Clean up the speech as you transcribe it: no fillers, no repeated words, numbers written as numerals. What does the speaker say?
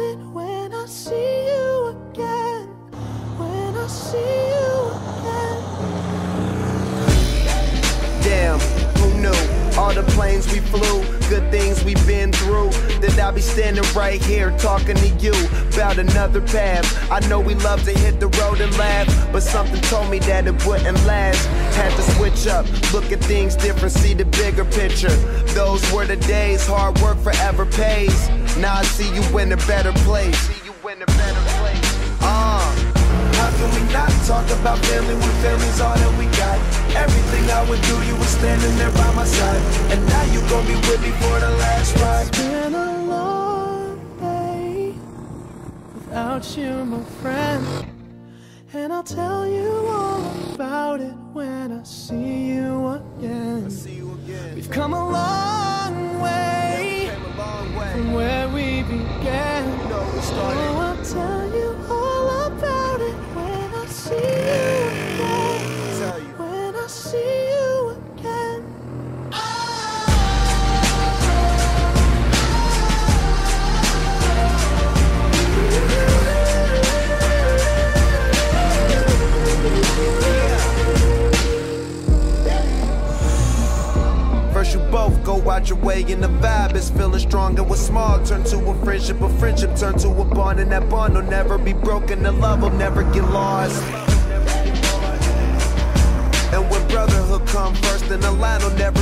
it when I see you again. When I see you again. Damn, who knew? All the planes we flew, good things we've been through, that I'll be standing right here talking to you about another path. I know we love to hit the road and laugh, but something told me that it wouldn't last. Had to switch up, look at things different, see the bigger picture. Those were the days, hard work forever pays. Now I see you in a better place. How can we not talk about family when family's all that we got? Everything I would do, you were standing there by my side, and now you gon' be with me for the last ride. It's been a long day without you, my friend, and I'll tell you all about it when I see you again. We've come a long way from where we began. Oh, I'll tell you all about it when I see you again. When I see you again. First you both go out your way and the vibe is feeling strong, and what's small turn to a friendship turn to a bond, and that bond will never be broken, the love will never get lost. And when brotherhood come first, then the line will never